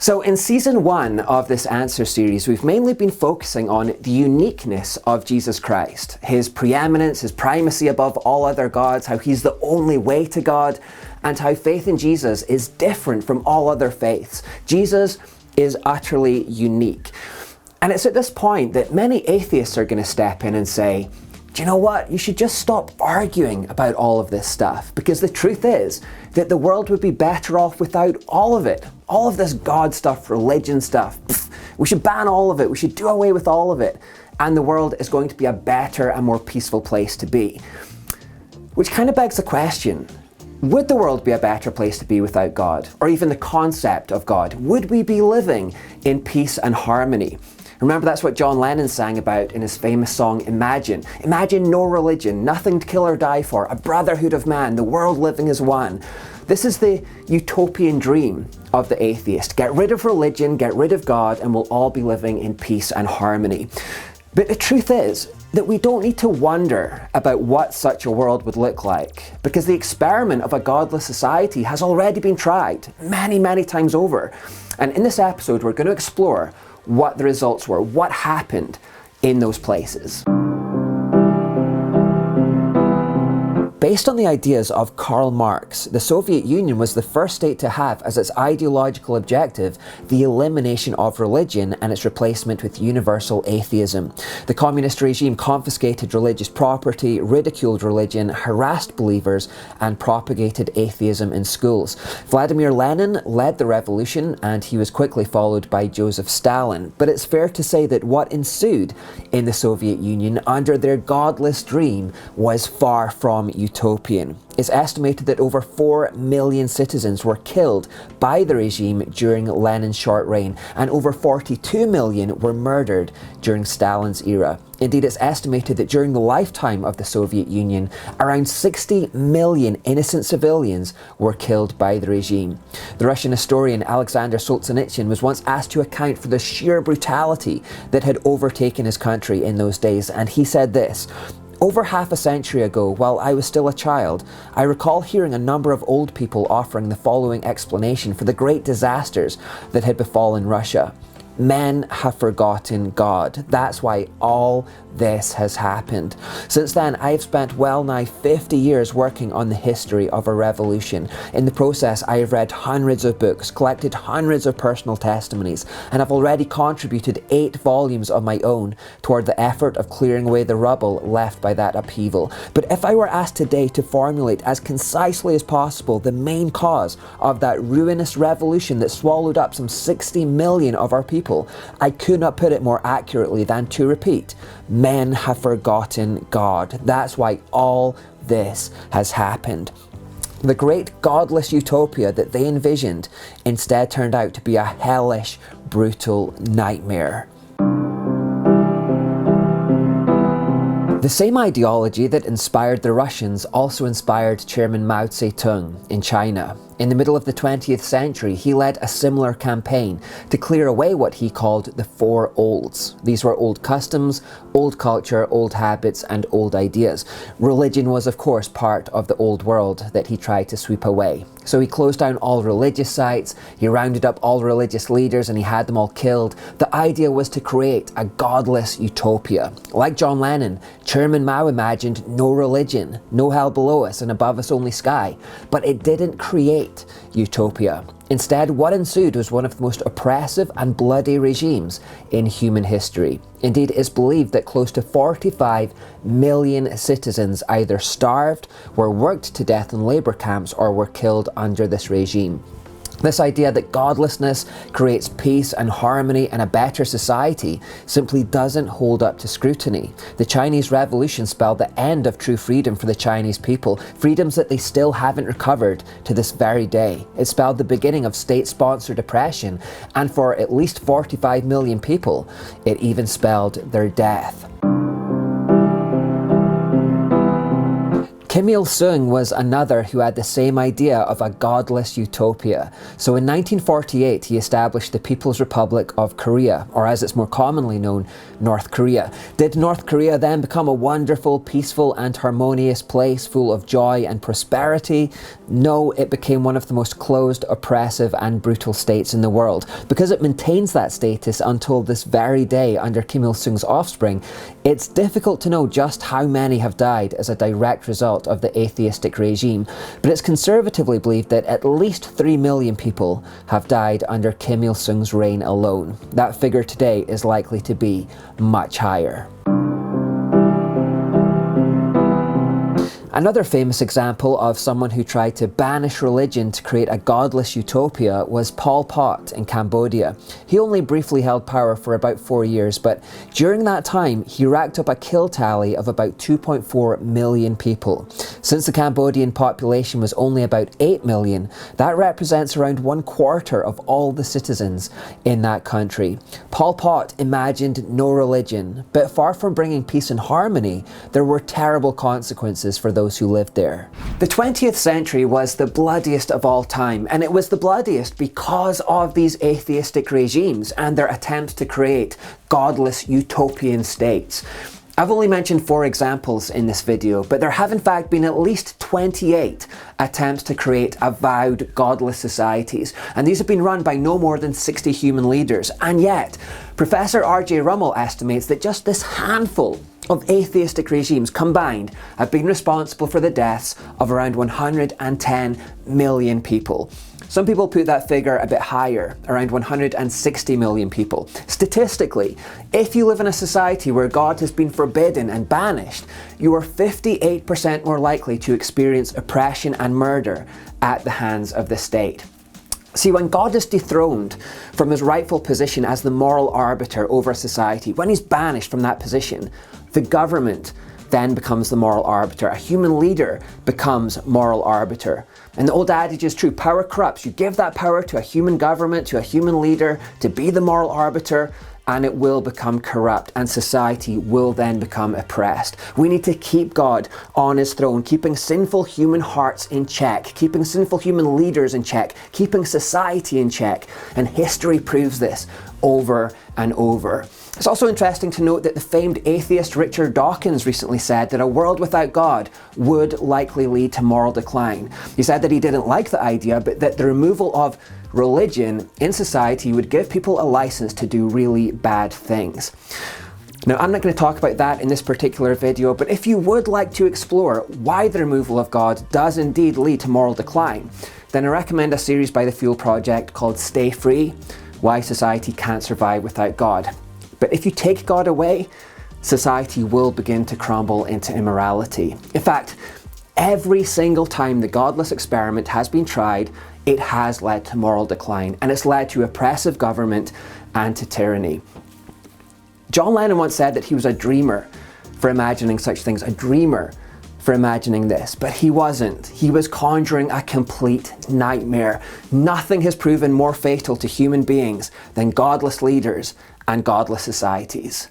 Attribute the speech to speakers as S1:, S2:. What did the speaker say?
S1: So in season 1 of this answer series, we've mainly been focusing on the uniqueness of Jesus Christ, his preeminence, his primacy above all other gods, how he's the only way to God, and how faith in Jesus is different from all other faiths. Jesus is utterly unique. And it's at this point that many atheists are going to step in and say, do you know what? You should just stop arguing about all of this stuff, because the truth is that the world would be better off without all of it. All of this God stuff, religion stuff. We should ban all of it. We should do away with all of it. And the world is going to be a better and more peaceful place to be. Which kind of begs the question, would the world be a better place to be without God? Or even the concept of God? Would we be living in peace and harmony? Remember, that's what John Lennon sang about in his famous song, Imagine. Imagine no religion, nothing to kill or die for, a brotherhood of man, the world living as one. This is the utopian dream of the atheist. Get rid of religion, get rid of God, and we'll all be living in peace and harmony. But the truth is that we don't need to wonder about what such a world would look like, because the experiment of a godless society has already been tried many, many times over. And in this episode, we're going to explore what the results were, what happened in those places. Based on the ideas of Karl Marx, the Soviet Union was the first state to have as its ideological objective the elimination of religion and its replacement with universal atheism. The communist regime confiscated religious property, ridiculed religion, harassed believers, and propagated atheism in schools. Vladimir Lenin led the revolution, and he was quickly followed by Joseph Stalin. But it's fair to say that what ensued in the Soviet Union under their godless dream was far from utopian. It's estimated that over 4 million citizens were killed by the regime during Lenin's short reign, and over 42 million were murdered during Stalin's era. Indeed, it's estimated that during the lifetime of the Soviet Union, around 60 million innocent civilians were killed by the regime. The Russian historian Alexander Solzhenitsyn was once asked to account for the sheer brutality that had overtaken his country in those days, and he said this: "Over half a century ago, while I was still a child, I recall hearing a number of old people offering the following explanation for the great disasters that had befallen Russia. Men have forgotten God. That's why all this has happened. Since then, I have spent well nigh 50 years working on the history of a revolution. In the process, I have read hundreds of books, collected hundreds of personal testimonies, and have already contributed 8 volumes of my own toward the effort of clearing away the rubble left by that upheaval. But if I were asked today to formulate as concisely as possible the main cause of that ruinous revolution that swallowed up some 60 million of our people, I could not put it more accurately than to repeat: men have forgotten God. That's why all this has happened." The great godless utopia that they envisioned instead turned out to be a hellish, brutal nightmare. The same ideology that inspired the Russians also inspired Chairman Mao Zedong in China. In the middle of the 20th century, he led a similar campaign to clear away what he called the 4 olds. These were old customs, old culture, old habits, and old ideas. Religion was, of course, part of the old world that he tried to sweep away. So he closed down all religious sites, he rounded up all religious leaders, and he had them all killed. The idea was to create a godless utopia. Like John Lennon, Chairman Mao imagined no religion, no hell below us and above us only sky. But it didn't create utopia. Instead, what ensued was one of the most oppressive and bloody regimes in human history. Indeed, it's believed that close to 45 million citizens either starved, were worked to death in labour camps, or were killed under this regime. This idea that godlessness creates peace and harmony and a better society simply doesn't hold up to scrutiny. The Chinese Revolution spelled the end of true freedom for the Chinese people, freedoms that they still haven't recovered to this very day. It spelled the beginning of state-sponsored oppression, and for at least 45 million people, it even spelled their death. Kim Il-sung was another who had the same idea of a godless utopia. So in 1948, he established the People's Republic of Korea, or as it's more commonly known, North Korea. Did North Korea then become a wonderful, peaceful and harmonious place full of joy and prosperity? No, it became one of the most closed, oppressive and brutal states in the world. Because it maintains that status until this very day under Kim Il-sung's offspring, it's difficult to know just how many have died as a direct result of the atheistic regime, but it's conservatively believed that at least 3 million people have died under Kim Il-sung's reign alone. That figure today is likely to be much higher. Another famous example of someone who tried to banish religion to create a godless utopia was Pol Pot in Cambodia. He only briefly held power for about 4 years, but during that time he racked up a kill tally of about 2.4 million people. Since the Cambodian population was only about 8 million, that represents around 1/4 of all the citizens in that country. Pol Pot imagined no religion, but far from bringing peace and harmony, there were terrible consequences for those who lived there. The 20th century was the bloodiest of all time, and it was the bloodiest because of these atheistic regimes and their attempts to create godless utopian states. I've only mentioned 4 examples in this video, but there have in fact been at least 28 attempts to create avowed godless societies, and these have been run by no more than 60 human leaders. And yet, Professor R.J. Rummel estimates that just this handful of atheistic regimes combined have been responsible for the deaths of around 110 million people. Some people put that figure a bit higher, around 160 million people. Statistically, if you live in a society where God has been forbidden and banished, you are 58% more likely to experience oppression and murder at the hands of the state. See, when God is dethroned from his rightful position as the moral arbiter over society, when he's banished from that position, the government then becomes the moral arbiter. A human leader becomes moral arbiter. And the old adage is true, power corrupts. You give that power to a human government, to a human leader, to be the moral arbiter, and it will become corrupt, and society will then become oppressed. We need to keep God on his throne, keeping sinful human hearts in check, keeping sinful human leaders in check, keeping society in check, and history proves this over and over. It's also interesting to note that the famed atheist Richard Dawkins recently said that a world without God would likely lead to moral decline. He said that he didn't like the idea, but that the removal of religion in society would give people a license to do really bad things. Now, I'm not going to talk about that in this particular video, but if you would like to explore why the removal of God does indeed lead to moral decline, then I recommend a series by the Fuel Project called Stay Free: Why Society Can't Survive Without God. But if you take God away, society will begin to crumble into immorality. In fact, every single time the godless experiment has been tried, it has led to moral decline, and it's led to oppressive government and to tyranny. John Lennon once said that he was a dreamer for imagining such things, a dreamer for imagining this, but he wasn't. He was conjuring a complete nightmare. Nothing has proven more fatal to human beings than godless leaders and godless societies.